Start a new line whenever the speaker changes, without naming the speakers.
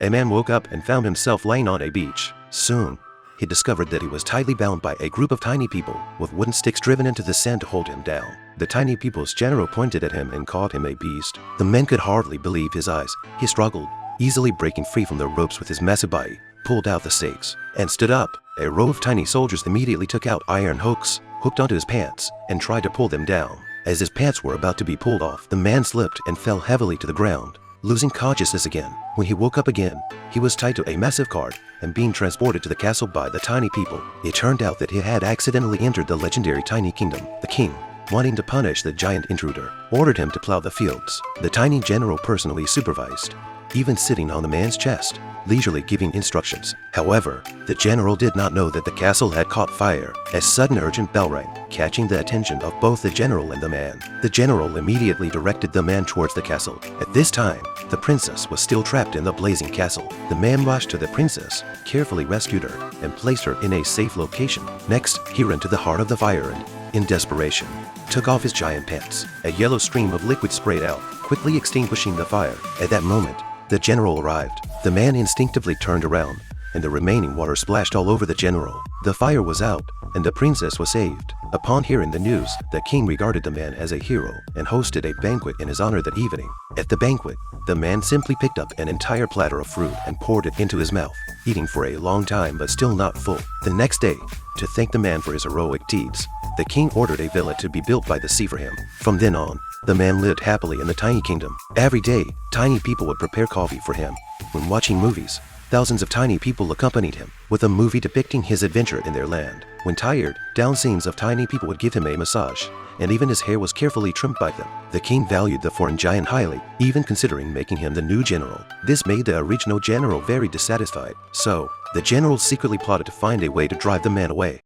A man woke up and found himself lying on a beach. Soon, he discovered that he was tightly bound by a group of tiny people with wooden sticks driven into the sand to hold him down. The tiny people's general pointed at him and called him a beast. The man could hardly believe his eyes. He struggled, easily breaking free from the ropes with his massive body, pulled out the stakes, and stood up. A row of tiny soldiers immediately took out iron hooks, hooked onto his pants, and tried to pull them down. As his pants were about to be pulled off, the man slipped and fell heavily to the ground, losing consciousness again. When he woke up again, he was tied to a massive cart and being transported to the castle by the tiny people. It turned out that he had accidentally entered the legendary tiny kingdom. The king, wanting to punish the giant intruder, ordered him to plow the fields. The tiny general personally supervised, even sitting on the man's chest, leisurely giving instructions. However, the general did not know that the castle had caught fire. A sudden urgent bell rang, catching the attention of both the general and the man. The general immediately directed the man towards the castle. At this time, the princess was still trapped in the blazing castle. The man rushed to the princess, carefully rescued her, and placed her in a safe location. Next, he ran to the heart of the fire and, in desperation, took off his giant pants. A yellow stream of liquid sprayed out, quickly extinguishing the fire. At that moment, the general arrived. The man instinctively turned around, and the remaining water splashed all over the general. The fire was out, and the princess was saved. Upon hearing the news, the king regarded the man as a hero and hosted a banquet in his honor that evening. At the banquet, the man simply picked up an entire platter of fruit and poured it into his mouth, eating for a long time but still not full. The next day, to thank the man for his heroic deeds, the king ordered a villa to be built by the sea for him. From then on, the man lived happily in the tiny kingdom. Every day, tiny people would prepare coffee for him. When watching movies, thousands of tiny people accompanied him, with a movie depicting his adventure in their land. When tired, down scenes of tiny people would give him a massage, and even his hair was carefully trimmed by them. The king valued the foreign giant highly, even considering making him the new general. This made the original general very dissatisfied, so the general secretly plotted to find a way to drive the man away.